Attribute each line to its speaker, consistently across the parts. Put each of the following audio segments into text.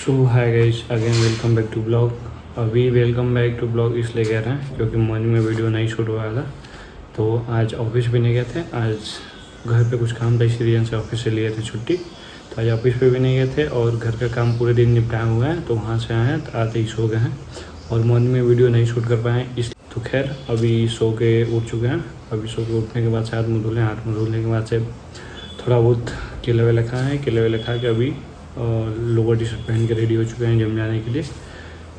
Speaker 1: So hi guys, again welcome back to blog. अभी welcome back to blog इसलिए कह रहे हैं क्योंकि मॉर्निंग में वीडियो नहीं शूट हुआ था। तो आज ऑफिस भी नहीं गए थे, आज घर पे कुछ काम था, इसी रीजन से ऑफिस से लिए थे छुट्टी। तो आज ऑफिस पे भी नहीं गए थे और घर का काम पूरे दिन निपटाए हुए हैं। तो वहाँ से आए हैं तो आते ही सो गए हैं और मॉर्निंग में वीडियो नहीं शूट कर पाए इस। तो खैर अभी सो के उठ चुके हैं। अभी सो के उठने के बाद से हाथ मुँह धुले, हाथ मुँह धुलने के बाद से थोड़ा बहुत केले वेले खाए हैं। केले वेले खा के अभी लोअर टी शर्ट पहन के रेडी हो चुके हैं जिम जाने के लिए।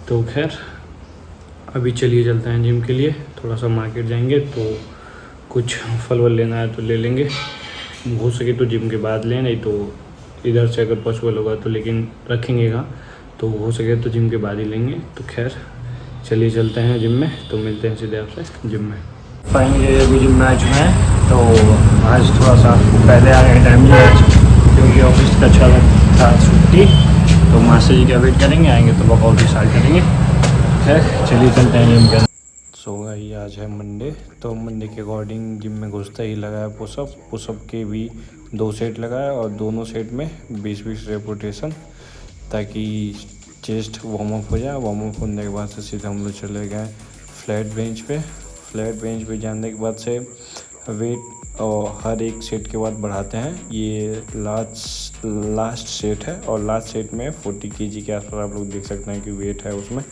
Speaker 1: तो खैर अभी चलिए चलते हैं जिम के लिए। थोड़ा सा मार्केट जाएंगे तो कुछ फल वल लेना है तो ले लेंगे, हो सके तो जिम के बाद लें, नहीं तो इधर से अगर पॉसिबल होगा तो, लेकिन रखेंगे कहाँ, तो हो सके तो जिम के बाद ही लेंगे। तो खैर चलिए चलते हैं जिम में, तो मिलते हैं सीधे आपसे जिम में। फाइनली अभी जिम में आ चुके हैं। तो आज थोड़ा सा पहले आ गए टाइम से आज, क्योंकि ऑफिस का अच्छा था छुट्टी। तो मास्टर जी का वेट करेंगे, आएंगे तो वर्कआउट भी स्टार्ट करेंगे। खैर चलिए चलते हैं जिम के। सो भाई आज है मंडे, तो मंडे के अकॉर्डिंग जिम में घुसते ही लगाया पुशअप के भी 2 सेट लगाया और दोनों सेट में 20-20 रेपुटेशन, ताकि चेस्ट वार्म अप हो जाए। वार्म अप होने के बाद से सीधा हम लोग चले गए फ्लैट बेंच पे जाने के बाद से वेट और हर एक सेट के बाद बढ़ाते हैं। ये लास्ट सेट है और लास्ट सेट में 40 kg के आसपास आप लोग देख सकते हैं कि वेट है उसमें।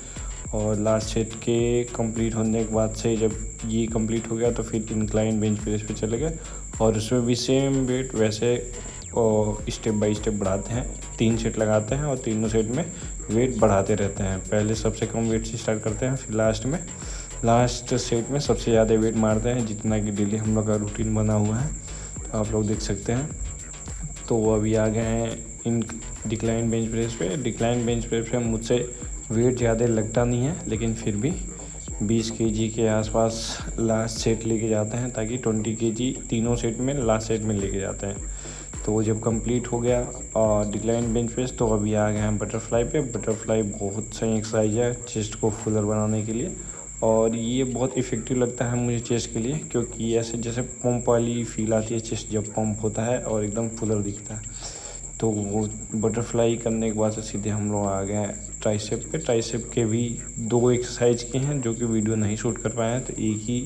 Speaker 1: और लास्ट सेट के कंप्लीट होने के बाद से जब ये कंप्लीट हो गया तो फिर इंक्लाइन बेंच प्रेस पे चले गए और उसमें भी सेम वेट वैसे और स्टेप बाय स्टेप बढ़ाते हैं। 3 सेट लगाते हैं और तीनों सेट में वेट बढ़ाते रहते हैं। पहले सबसे कम वेट से स्टार्ट करते हैं, फिर लास्ट सेट में सबसे ज़्यादा वेट मारते हैं, जितना कि डेली हम लोग का रूटीन बना हुआ है। तो आप लोग देख सकते हैं। तो अभी आ गए हैं इन डिक्लाइन बेंच प्रेस पे मुझसे वेट ज़्यादा लगता नहीं है, लेकिन फिर भी 20 kg के आसपास लास्ट सेट लेके जाते हैं, ताकि 20 kg तीनों सेट में लास्ट सेट में लेके जाते हैं। तो वो जब कंप्लीट हो गया और डिक्लाइन बेंच प्रेस, तो अभी आ गए हैं बटरफ्लाई पे। बटरफ्लाई बहुत सही एक्सरसाइज है चेस्ट को फुलर बनाने के लिए, और ये बहुत इफ़ेक्टिव लगता है मुझे चेस्ट के लिए, क्योंकि ऐसे जैसे पंप वाली फील आती है चेस्ट जब पंप होता है और एकदम फुलर दिखता है। तो वो बटरफ्लाई करने के बाद से सीधे हम लोग आ गए हैं ट्राइसेप पे। ट्राइसेप के भी 2 एक्सरसाइज के हैं जो कि वीडियो नहीं शूट कर पाए हैं, तो एक ही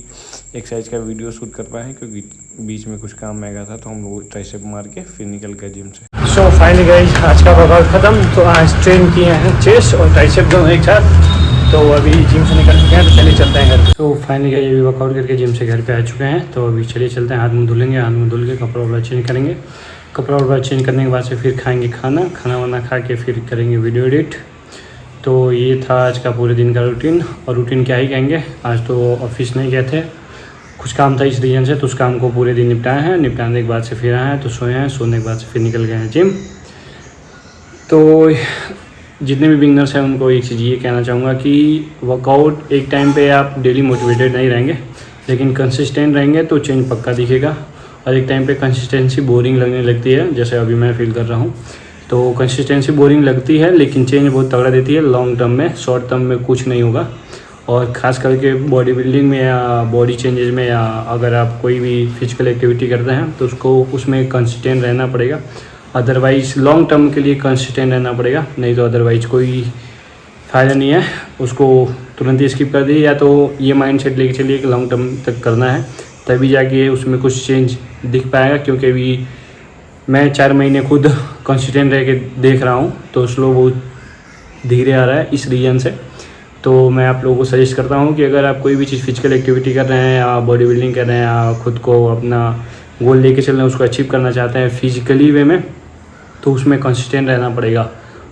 Speaker 1: एक्सरसाइज का वीडियो शूट कर पाए हैं क्योंकि बीच में कुछ काम में गया था। तो हम लोग ट्राइसेप मार के फिर निकल गए जिम से। सो फाइनली गाइस आज का वर्कआउट ख़त्म। तो आज ट्रेन किए हैं चेस्ट और ट्राइसेप दोनों एक साथ। तो अभी जिम से निकल चुके हैं, तो चलिए चलते हैं घर। तो फाइनली गाइस अभी वर्कआउट करके जिम से घर पे आ चुके हैं। तो अभी चलिए चलते हैं, हाथ मुँह धुलेंगे, हाथ मुँह धुल के कपड़ा वपड़ा चेंज करेंगे। कपड़ा वपड़ा चेंज करने के बाद से फिर खाएंगे खाना वाना खा के फिर करेंगे वीडियो एडिट। तो ये था आज का पूरे दिन का रूटीन। और रूटीन क्या ही कहेंगे, आज तो ऑफिस नहीं गए थे, कुछ काम था इस रीजन से, तो उस काम को पूरे दिन निपटाए हैं। निपटाने के बाद से फिर आए हैं तो सोए हैं, सोने के बाद से फिर निकल गए हैं जिम। तो जितने भी बिगनर्स हैं उनको एक चीज़ ये कहना चाहूँगा कि वर्कआउट एक टाइम पे आप डेली मोटिवेटेड नहीं रहेंगे, लेकिन कंसिस्टेंट रहेंगे तो चेंज पक्का दिखेगा। और एक टाइम पे कंसिस्टेंसी बोरिंग लगने लगती है, जैसे अभी मैं फील कर रहा हूँ। तो कंसिस्टेंसी बोरिंग लगती है, लेकिन चेंज बहुत तगड़ा देती है लॉन्ग टर्म में। शॉर्ट टर्म में कुछ नहीं होगा, और ख़ास करके बॉडी बिल्डिंग में या बॉडी चेंजेस में, या अगर आप कोई भी फिजिकल एक्टिविटी करते हैं तो उसको उसमें कंसिस्टेंट रहना पड़ेगा। अदरवाइज़ लॉन्ग टर्म के लिए कंसिस्टेंट रहना पड़ेगा, नहीं तो अदरवाइज़ कोई फ़ायदा नहीं है। उसको तुरंत ही स्किप कर दिए, या तो ये माइंडसेट लेके चलिए कि लॉन्ग टर्म तक करना है, तभी जाके उसमें कुछ चेंज दिख पाएगा। क्योंकि अभी मैं 4 महीने खुद कंसिस्टेंट रह के देख रहा हूँ, तो स्लो बहुत धीरे आ रहा है इस रीजन से। तो मैं आप लोगों को सजेस्ट करता हूँ कि अगर आप कोई भी चीज़ फिजिकल एक्टिविटी कर रहे हैं या बॉडी बिल्डिंग कर रहे हैं या खुद को अपना गोल लेके चल रहे हैं, उसको अचीव करना चाहते हैं फिजिकली वे में, तो उसमें कंसिस्टेंट रहना पड़ेगा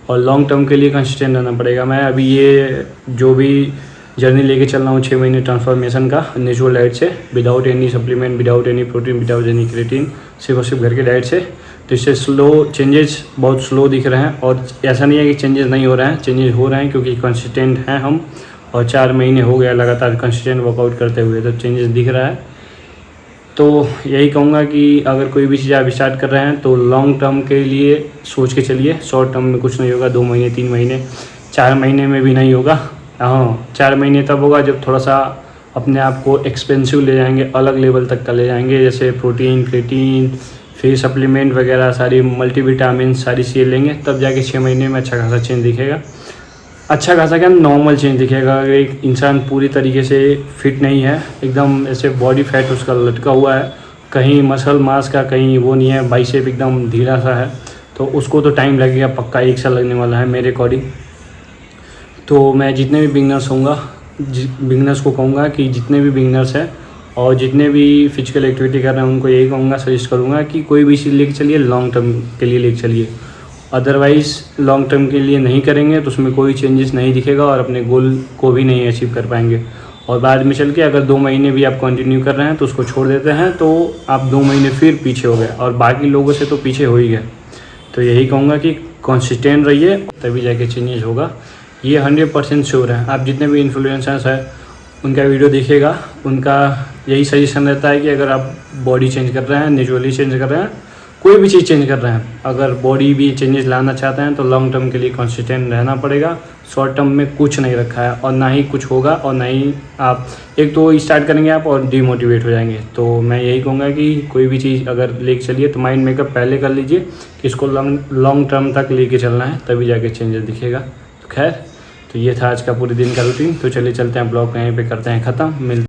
Speaker 1: और लॉन्ग टर्म के लिए कंसिस्टेंट रहना पड़ेगा। मैं अभी ये जो भी जर्नी लेके चल रहा हूँ 6 महीने ट्रांसफॉर्मेशन का, नेचुरल डाइट से, without any supplement, without any protein, without any creatine, सिर्फ और सिर्फ घर के डाइट से। तो इससे चेंजेस बहुत स्लो दिख रहे हैं। और ऐसा नहीं है कि चेंजेस नहीं हो रहे हैं, चेंजेस हो रहे हैं, क्योंकि कंसिस्टेंट हैं हम, और 4 महीने हो गया लगातार कंसिस्टेंट वर्कआउट करते हुए, तो चेंजेस दिख रहा है। तो यही कहूँगा कि अगर कोई भी चीज़ आप स्टार्ट कर रहे हैं तो लॉन्ग टर्म के लिए सोच के चलिए। शॉर्ट टर्म में कुछ नहीं होगा, 2 महीने 3 महीने 4 महीने में भी नहीं होगा। हाँ, 4 महीने तब होगा जब थोड़ा सा अपने आप को एक्सपेंसिव ले जाएंगे, अलग लेवल तक का ले जाएंगे, जैसे प्रोटीन, क्रिएटिन, फिर सप्लीमेंट वगैरह सारी मल्टीविटामिन सारी चीज़ें लेंगे, तब जाके 6 महीने में अच्छा खासा चेंज दिखेगा। अच्छा खासा क्या, नॉर्मल चेंज दिखेगा। अगर एक इंसान पूरी तरीके से फिट नहीं है, एकदम ऐसे बॉडी फैट उसका लटका हुआ है, कहीं मसल मास का कहीं वो नहीं है, बाइसेप एकदम ढीला सा है, तो उसको तो टाइम लगेगा, पक्का 1 साल लगने वाला है मेरे अकॉर्डिंग। तो मैं जितने भी बिगनर्स को कहूँगा कि जितने भी बिगनर्स हैं और जितने भी फिजिकल एक्टिविटी कर रहे हैं उनको यही कहूँगा, सजेस्ट करूँगा कि कोई भी चीज़ लेके चलिए, लॉन्ग टर्म के लिए लेके चलिए। अदरवाइज़ लॉन्ग टर्म के लिए नहीं करेंगे तो उसमें कोई चेंजेस नहीं दिखेगा और अपने गोल को भी नहीं अचीव कर पाएंगे। और बाद में चल के अगर 2 महीने भी आप कंटिन्यू कर रहे हैं तो उसको छोड़ देते हैं तो आप 2 महीने फिर पीछे हो गए और बाकी लोगों से तो पीछे हो ही गए। तो यही कहूँगा कि कंसिस्टेंट रहिए, तभी जाके चेंजेस होगा, ये 100% श्योर है। आप जितने भी इन्फ्लुएंसर्स हैं उनका वीडियो देखिएगा, उनका यही सजेशन रहता है कि अगर आप बॉडी चेंज कर रहे हैं, नेचुरली चेंज कर रहे हैं, कोई भी चीज़ चेंज कर रहे हैं, अगर बॉडी भी चेंजेस लाना चाहते हैं तो लॉन्ग टर्म के लिए कंसिस्टेंट रहना पड़ेगा। शॉर्ट टर्म में कुछ नहीं रखा है और ना ही कुछ होगा, और ना ही आप एक तो स्टार्ट करेंगे आप और डिमोटिवेट हो जाएंगे। तो मैं यही कहूँगा कि कोई भी चीज़ अगर लेके चलिए तो माइंड मेकअप पहले कर लीजिए कि इसको लॉन्ग टर्म तक लेके चलना है, तभी जाके चेंजेस दिखेगा। तो खैर, तो ये था आज का पूरे दिन का रूटीन। तो चलिए चलते हैं, ब्लॉग यहीं पे करते हैं ख़त्म।